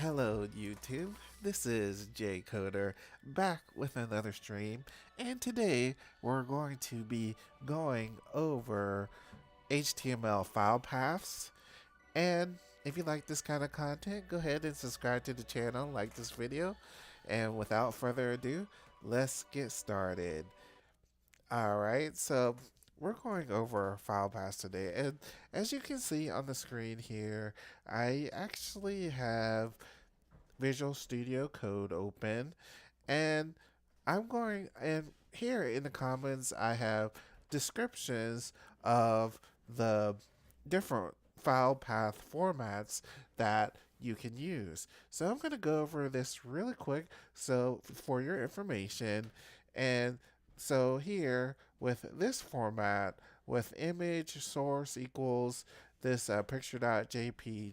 Hello, YouTube. This is Jay Coder back with another stream, and today we're going to be going over HTML file paths. And if you like this kind of content, go ahead and subscribe to the channel, like this video, and without further ado, let's get started. Alright, so we're going over file paths today, and as you can see on the screen here, I actually have Visual Studio Code open, and I'm going, and here in the comments I have descriptions of the different file path formats that you can use. So I'm going to go over this really quick so for your information. And so here with this format, with image source equals this picture.jpg.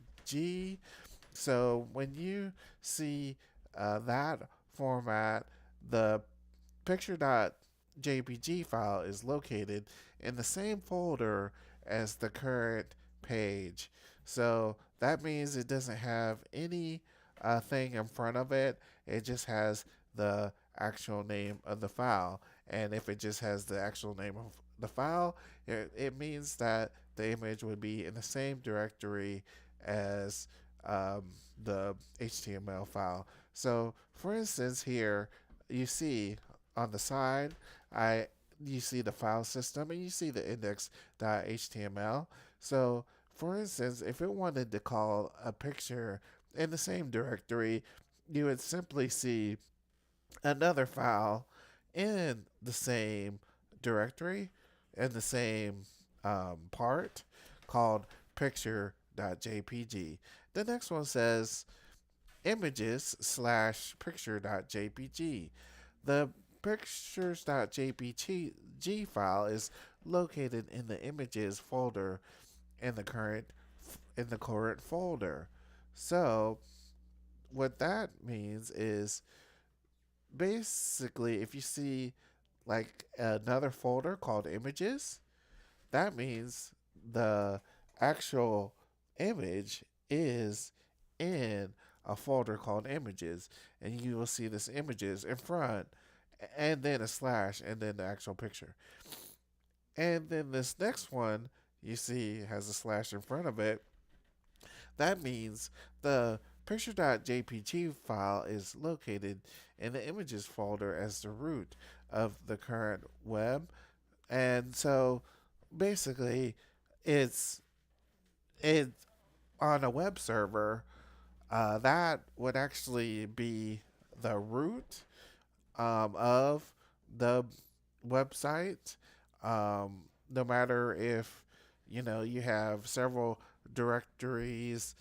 So when you see that format, the picture.jpg file is located in the same folder as the current page. So that means it doesn't have any thing in front of it. It just has the actual name of the file. And if it just has the actual name of the file, it means that the image would be in the same directory as the HTML file. So, for instance, here you see on the side, you see the file system and you see the index.html. So, for instance, if it wanted to call a picture in the same directory, you would simply see another file in the same directory, in the same part, called picture.jpg. The next one says images slash picture.jpg. The pictures.jpg file is located in the images folder in the current folder. So what that means is basically if you see like another folder called images, that means the actual image is in a folder called images, and you will see this images in front and then a slash and then the actual picture. And then this next one you see has a slash in front of it. That means the picture.jpg file is located in the images folder as the root of the current web. And so basically it's it on a web server, that would actually be the root of the website. No matter if you have several directories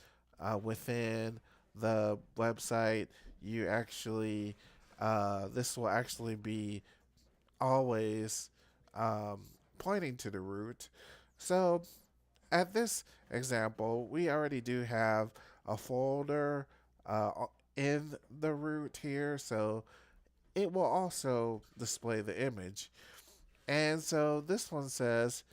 within the website, you actually this will actually be always um, pointing to the root. So at this example, we already do have a folder in the root here, so it will also display the image. And so this one says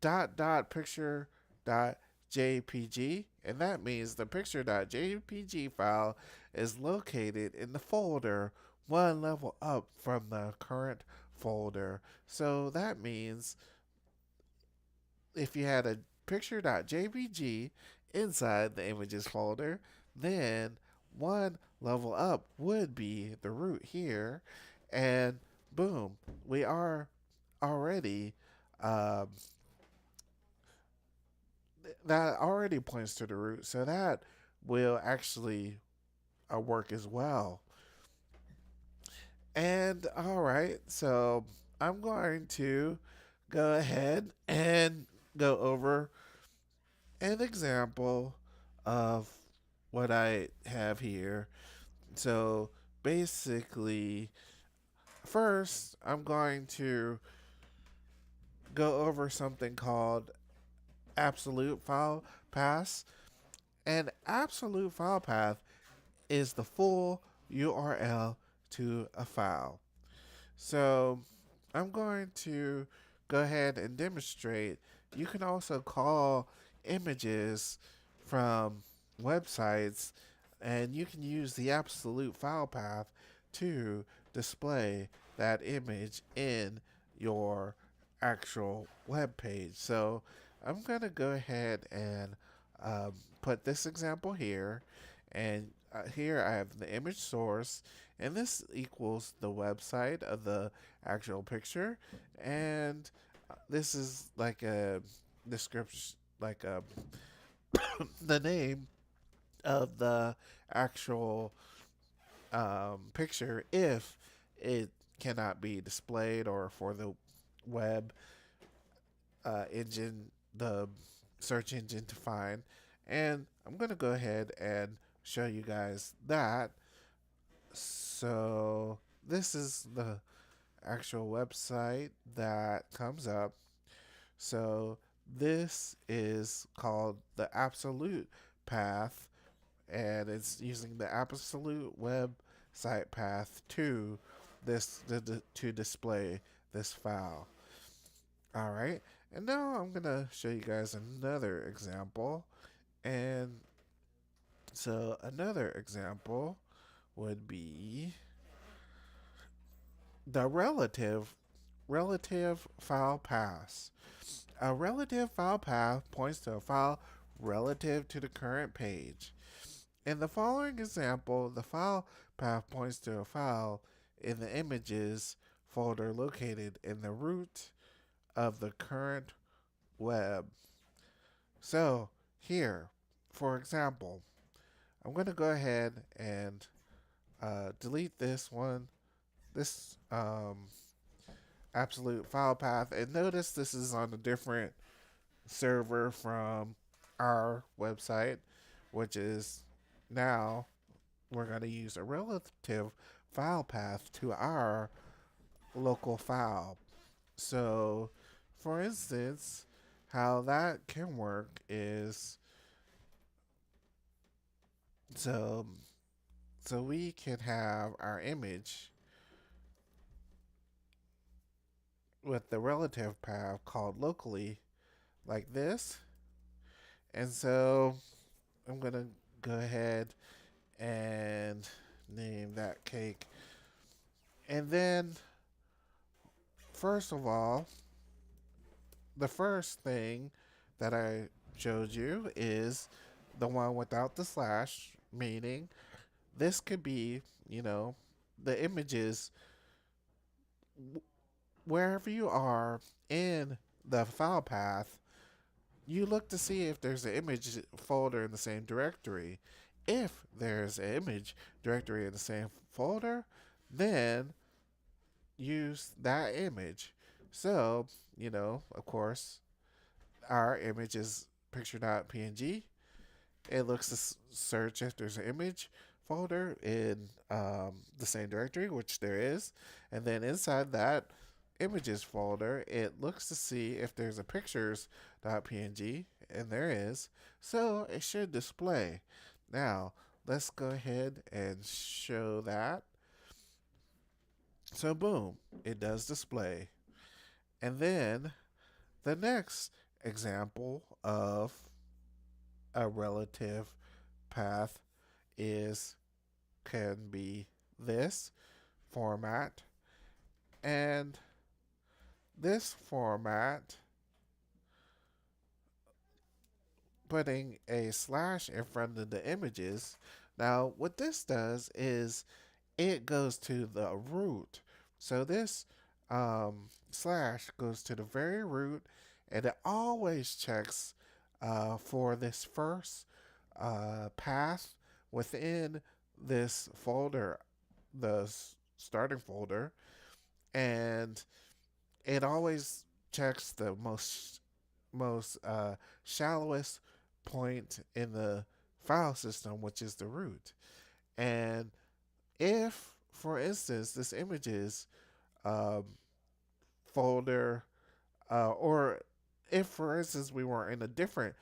picture jpg, and that means the picture.jpg file is located in the folder one level up from the current folder. So that means if you had a picture.jpg inside the images folder, then one level up would be the root here, and boom, we are already um, that already points to the root, so that will actually work as well. And all right, so I'm going to go ahead and go over an example of what I have here. So basically, first I'm going to go over something called absolute file path. And absolute file path is the full URL to a file. So I'm going to go ahead and demonstrate. You can also call images from websites And you can use the absolute file path to display that image in your actual web page. So I'm going to go ahead and put this example here. And here I have the image source, and this equals the website of the actual picture. And this is like a description, like the name of the actual picture if it cannot be displayed or for the web engine, the search engine to find. And I'm going to go ahead and show you guys that. So this is the actual website that comes up. So this is called the absolute path, and it's using the absolute website path to to display this file. All right, and now I'm gonna show you guys another example. And so another example would be the relative file path. A relative file path points to a file relative to the current page. In the following example, the file path points to a file in the images folder located in the root of the current web. So here, for example, I'm going to go ahead and delete this one, this absolute file path. And notice this is on a different server from our website, which is now we're going to use a relative file path to our local file. So, for instance, how that can work is so we can have our image with the relative path called locally like this. And so I'm going to go ahead and name that cake. And then, first of all, the first thing that I showed you is the one without the slash, meaning this could be, the images wherever you are in the file path. You look to see if there's an image folder in the same directory. If there's an image directory in the same folder, then use that image. So, of course, our image is picture.png. It looks to search if there's an image folder in the same directory, which there is. And then inside that images folder, it looks to see if there's a pictures.png, and there is. So it should display. Now, let's go ahead and show that. So boom, it does display. And then the next example of a relative path can be this format. And this format, putting a slash in front of the images. Now, what this does is it goes to the root. So this slash goes to the very root, and it always checks for this first path within this folder, the starting folder, and it always checks the most shallowest point in the file system, which is the root. And if, for instance, this images folder, or if, for instance, we were in a different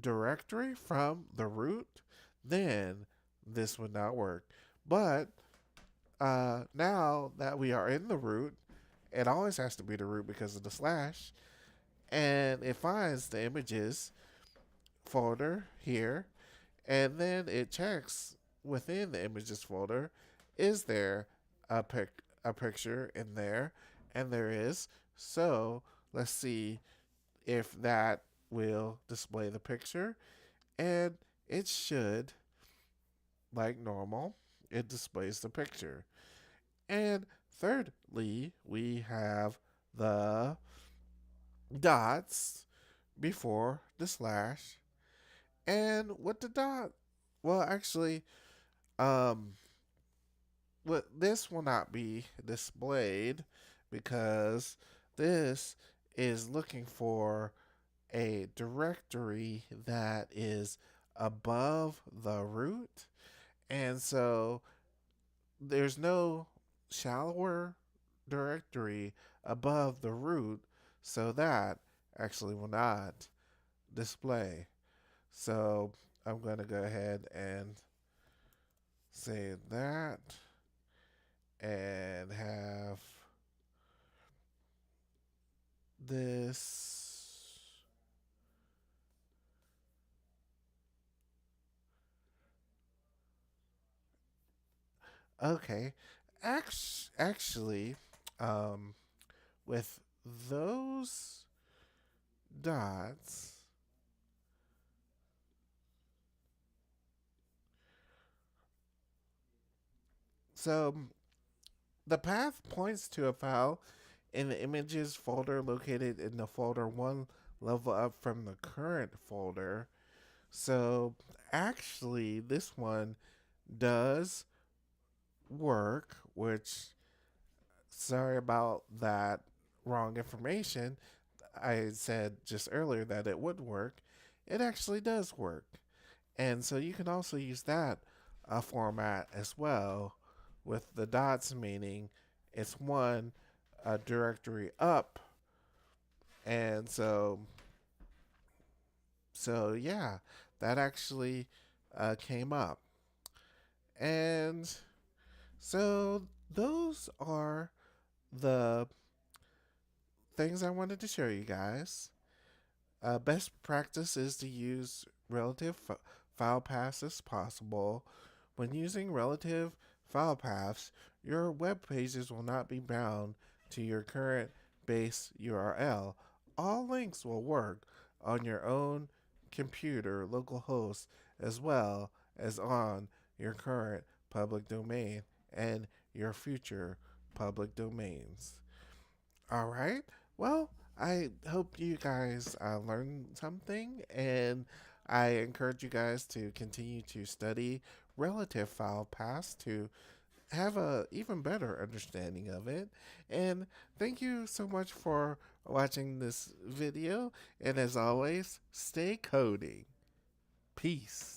directory from the root, then this would not work. But now that we are in the root, it always has to be the root because of the slash, and it finds the images folder here, and then it checks within the images folder, is there a picture in there? And there is. So let's see if that will display the picture. And it should, like normal, it displays the picture. And thirdly, we have the dots before the slash. And with the dot, well, actually, um, this will not be displayed because this is looking for a directory that is above the root. And so there's no shallower directory above the root, so that actually will not display. So I'm going to go ahead and save that and have this. Okay. Actually, um, with those dots, so the path points to a file in the images folder located in the folder one level up from the current folder. So actually, this one does work, which, sorry about that wrong information. I said just earlier that it would work. It actually does work. And so you can also use that format as well, with the dots meaning it's one directory up. And so yeah, that actually came up. And so those are the things I wanted to show you guys. Best practice is to use relative file paths as possible. When using relative file paths, your web pages will not be bound to your current base URL. All links will work on your own computer local host as well as on your current public domain and your future public domains. All right. Well, I hope you guys learned something, and I encourage you guys to continue to study relative file paths to have a even better understanding of it. And thank you so much for watching this video. And as always, stay coding. Peace.